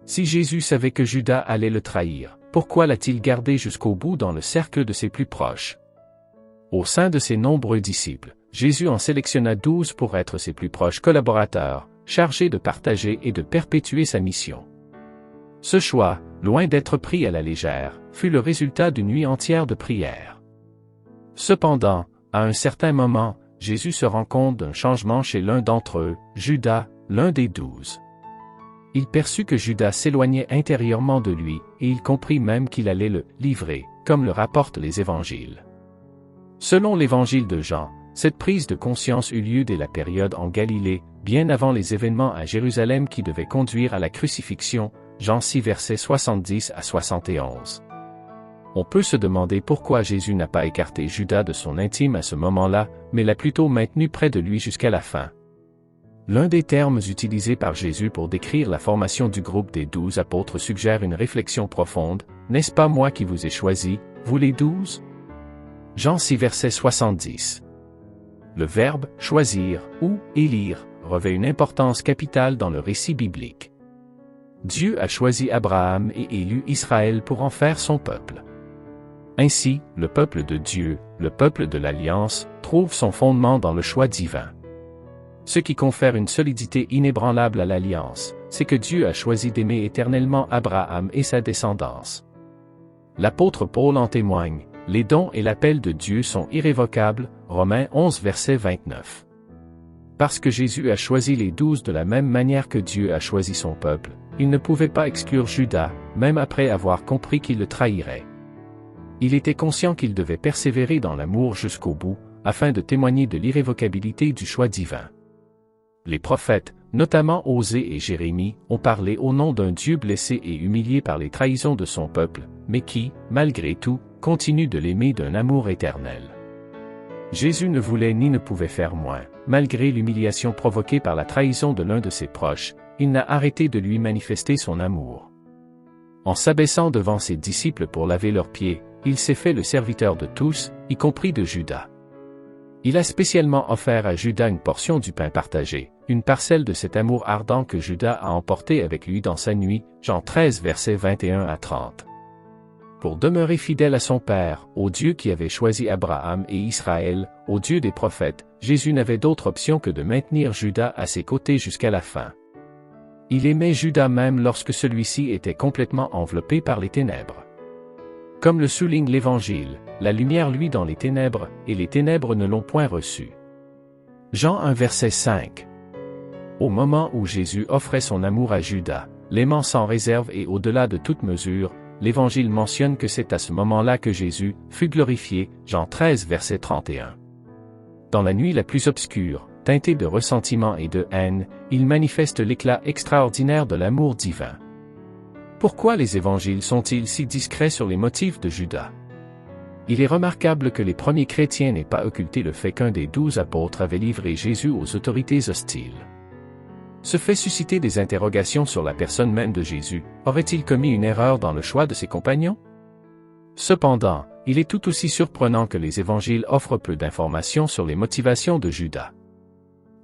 Si Jésus savait que Judas allait le trahir, pourquoi l'a-t-il gardé jusqu'au bout dans le cercle de ses plus proches? Au sein de ses nombreux disciples, Jésus en sélectionna 12 pour être ses plus proches collaborateurs, chargés de partager et de perpétuer sa mission. Ce choix, loin d'être pris à la légère, fut le résultat d'une nuit entière de prière. Cependant, à un certain moment, Jésus se rend compte d'un changement chez l'un d'entre eux, Judas, l'un des 12. Il perçut que Judas s'éloignait intérieurement de lui, et il comprit même qu'il allait le livrer, comme le rapportent les évangiles. Selon l'évangile de Jean, cette prise de conscience eut lieu dès la période en Galilée, bien avant les événements à Jérusalem qui devaient conduire à la crucifixion, Jean 6 versets 70 à 71. On peut se demander pourquoi Jésus n'a pas écarté Judas de son intime à ce moment-là, mais l'a plutôt maintenu près de lui jusqu'à la fin. L'un des termes utilisés par Jésus pour décrire la formation du groupe des 12 apôtres suggère une réflexion profonde. « N'est-ce pas moi qui vous ai choisis, vous les 12 » Jean 6 verset 70. Le verbe « choisir » ou « élire » revêt une importance capitale dans le récit biblique. Dieu a choisi Abraham et élu Israël pour en faire son peuple. Ainsi, le peuple de Dieu, le peuple de l'Alliance, trouve son fondement dans le choix divin. Ce qui confère une solidité inébranlable à l'Alliance, c'est que Dieu a choisi d'aimer éternellement Abraham et sa descendance. L'apôtre Paul en témoigne, les dons et l'appel de Dieu sont irrévocables, Romains 11 verset 29. Parce que Jésus a choisi les 12 de la même manière que Dieu a choisi son peuple, il ne pouvait pas exclure Judas, même après avoir compris qu'il le trahirait. Il était conscient qu'il devait persévérer dans l'amour jusqu'au bout, afin de témoigner de l'irrévocabilité du choix divin. Les prophètes, notamment Osée et Jérémie, ont parlé au nom d'un Dieu blessé et humilié par les trahisons de son peuple, mais qui, malgré tout, continue de l'aimer d'un amour éternel. Jésus ne voulait ni ne pouvait faire moins, malgré l'humiliation provoquée par la trahison de l'un de ses proches, il n'a arrêté de lui manifester son amour. En s'abaissant devant ses disciples pour laver leurs pieds, il s'est fait le serviteur de tous, y compris de Judas. Il a spécialement offert à Judas une portion du pain partagé, une parcelle de cet amour ardent que Judas a emporté avec lui dans sa nuit, Jean 13 versets 21 à 30. Pour demeurer fidèle à son Père, au Dieu qui avait choisi Abraham et Israël, au Dieu des prophètes, Jésus n'avait d'autre option que de maintenir Judas à ses côtés jusqu'à la fin. Il aimait Judas même lorsque celui-ci était complètement enveloppé par les ténèbres. Comme le souligne l'Évangile, la lumière luit dans les ténèbres, et les ténèbres ne l'ont point reçue. Jean 1 verset 5. Au moment où Jésus offrait son amour à Judas, l'aimant sans réserve et au-delà de toute mesure, l'Évangile mentionne que c'est à ce moment-là que Jésus fut glorifié, Jean 13 verset 31. Dans la nuit la plus obscure, teintée de ressentiment et de haine, il manifeste l'éclat extraordinaire de l'amour divin. Pourquoi les évangiles sont-ils si discrets sur les motifs de Judas? Il est remarquable que les premiers chrétiens n'aient pas occulté le fait qu'un des 12 apôtres avait livré Jésus aux autorités hostiles. Ce fait susciter des interrogations sur la personne même de Jésus. Aurait-il commis une erreur dans le choix de ses compagnons? Cependant, il est tout aussi surprenant que les évangiles offrent peu d'informations sur les motivations de Judas.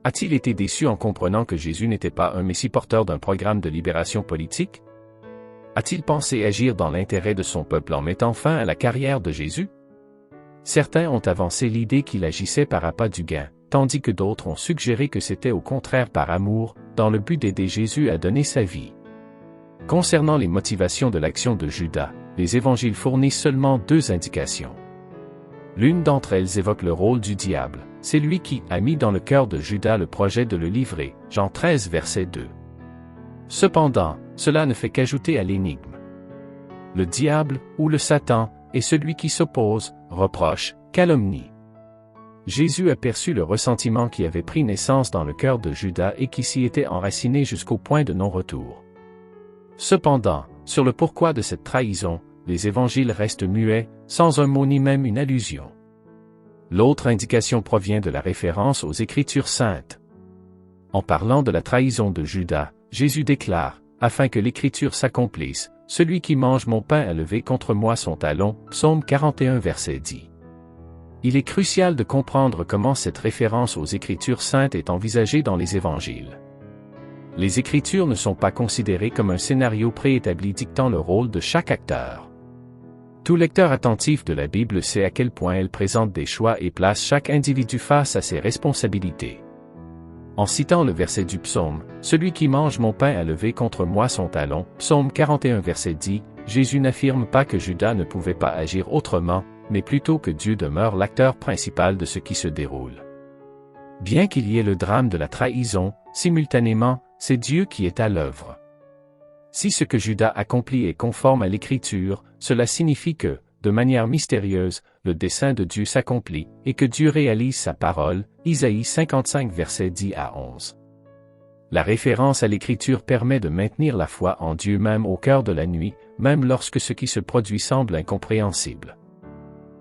A-t-il été déçu en comprenant que Jésus n'était pas un messie porteur d'un programme de libération politique? A-t-il pensé agir dans l'intérêt de son peuple en mettant fin à la carrière de Jésus? Certains ont avancé l'idée qu'il agissait par appât du gain, tandis que d'autres ont suggéré que c'était au contraire par amour, dans le but d'aider Jésus à donner sa vie. Concernant les motivations de l'action de Judas, les évangiles fournissent seulement 2 indications. L'une d'entre elles évoque le rôle du diable, c'est lui qui a mis dans le cœur de Judas le projet de le livrer, Jean 13 verset 2. Cependant, cela ne fait qu'ajouter à l'énigme. Le diable, ou le Satan, est celui qui s'oppose, reproche, calomnie. Jésus aperçut le ressentiment qui avait pris naissance dans le cœur de Judas et qui s'y était enraciné jusqu'au point de non-retour. Cependant, sur le pourquoi de cette trahison, les évangiles restent muets, sans un mot ni même une allusion. L'autre indication provient de la référence aux Écritures saintes. En parlant de la trahison de Judas, Jésus déclare, afin que l'Écriture s'accomplisse, « Celui qui mange mon pain a levé contre moi son talon » Psaume 41 verset 10. Il est crucial de comprendre comment cette référence aux Écritures saintes est envisagée dans les Évangiles. Les Écritures ne sont pas considérées comme un scénario préétabli dictant le rôle de chaque acteur. Tout lecteur attentif de la Bible sait à quel point elle présente des choix et place chaque individu face à ses responsabilités. En citant le verset du psaume, « Celui qui mange mon pain a levé contre moi son talon », psaume 41 verset dit, Jésus n'affirme pas que Judas ne pouvait pas agir autrement, mais plutôt que Dieu demeure l'acteur principal de ce qui se déroule. Bien qu'il y ait le drame de la trahison, simultanément, c'est Dieu qui est à l'œuvre. Si ce que Judas accomplit est conforme à l'Écriture, cela signifie que, de manière mystérieuse, le dessein de Dieu s'accomplit, et que Dieu réalise sa parole, Isaïe 55 versets 10 à 11. La référence à l'Écriture permet de maintenir la foi en Dieu même au cœur de la nuit, même lorsque ce qui se produit semble incompréhensible.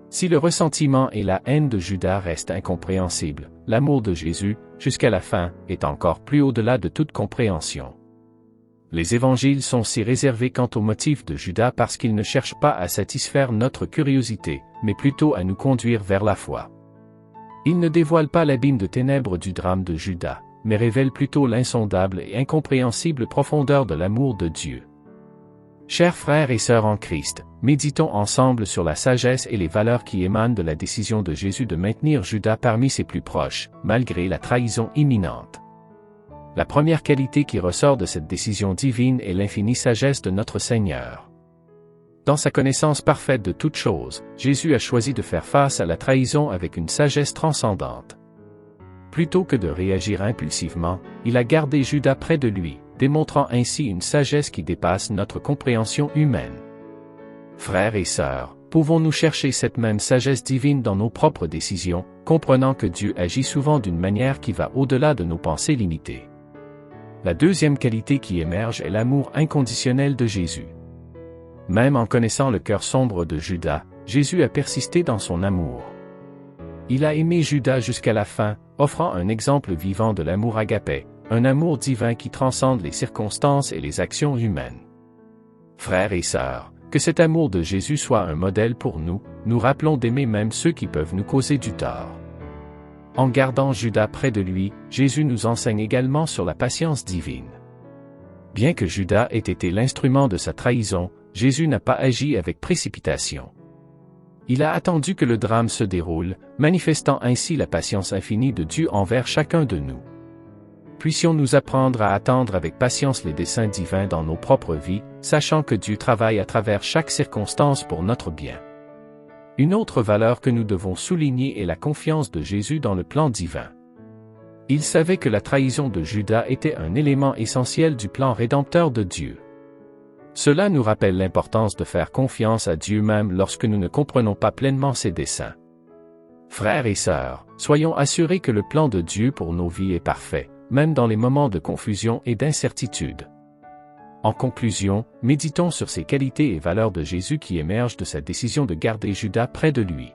Si le ressentiment et la haine de Judas restent incompréhensibles, l'amour de Jésus, jusqu'à la fin, est encore plus au-delà de toute compréhension. Les évangiles sont si réservés quant aux motifs de Judas parce qu'ils ne cherchent pas à satisfaire notre curiosité, mais plutôt à nous conduire vers la foi. Ils ne dévoilent pas l'abîme de ténèbres du drame de Judas, mais révèlent plutôt l'insondable et incompréhensible profondeur de l'amour de Dieu. Chers frères et sœurs en Christ, méditons ensemble sur la sagesse et les valeurs qui émanent de la décision de Jésus de maintenir Judas parmi ses plus proches, malgré la trahison imminente. La première qualité qui ressort de cette décision divine est l'infinie sagesse de notre Seigneur. Dans sa connaissance parfaite de toutes choses, Jésus a choisi de faire face à la trahison avec une sagesse transcendante. Plutôt que de réagir impulsivement, il a gardé Judas près de lui, démontrant ainsi une sagesse qui dépasse notre compréhension humaine. Frères et sœurs, pouvons-nous chercher cette même sagesse divine dans nos propres décisions, comprenant que Dieu agit souvent d'une manière qui va au-delà de nos pensées limitées. La deuxième qualité qui émerge est l'amour inconditionnel de Jésus. Même en connaissant le cœur sombre de Judas, Jésus a persisté dans son amour. Il a aimé Judas jusqu'à la fin, offrant un exemple vivant de l'amour agapé, un amour divin qui transcende les circonstances et les actions humaines. Frères et sœurs, que cet amour de Jésus soit un modèle pour nous, nous rappelons d'aimer même ceux qui peuvent nous causer du tort. En gardant Judas près de lui, Jésus nous enseigne également sur la patience divine. Bien que Judas ait été l'instrument de sa trahison, Jésus n'a pas agi avec précipitation. Il a attendu que le drame se déroule, manifestant ainsi la patience infinie de Dieu envers chacun de nous. Puissions-nous apprendre à attendre avec patience les desseins divins dans nos propres vies, sachant que Dieu travaille à travers chaque circonstance pour notre bien. Une autre valeur que nous devons souligner est la confiance de Jésus dans le plan divin. Il savait que la trahison de Judas était un élément essentiel du plan rédempteur de Dieu. Cela nous rappelle l'importance de faire confiance à Dieu même lorsque nous ne comprenons pas pleinement ses desseins. Frères et sœurs, soyons assurés que le plan de Dieu pour nos vies est parfait, même dans les moments de confusion et d'incertitude. En conclusion, méditons sur ces qualités et valeurs de Jésus qui émergent de sa décision de garder Judas près de lui.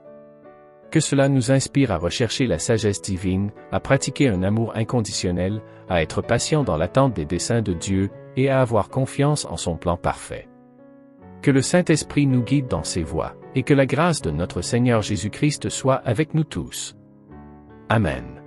Que cela nous inspire à rechercher la sagesse divine, à pratiquer un amour inconditionnel, à être patient dans l'attente des desseins de Dieu, et à avoir confiance en son plan parfait. Que le Saint-Esprit nous guide dans ses voies, et que la grâce de notre Seigneur Jésus-Christ soit avec nous tous. Amen.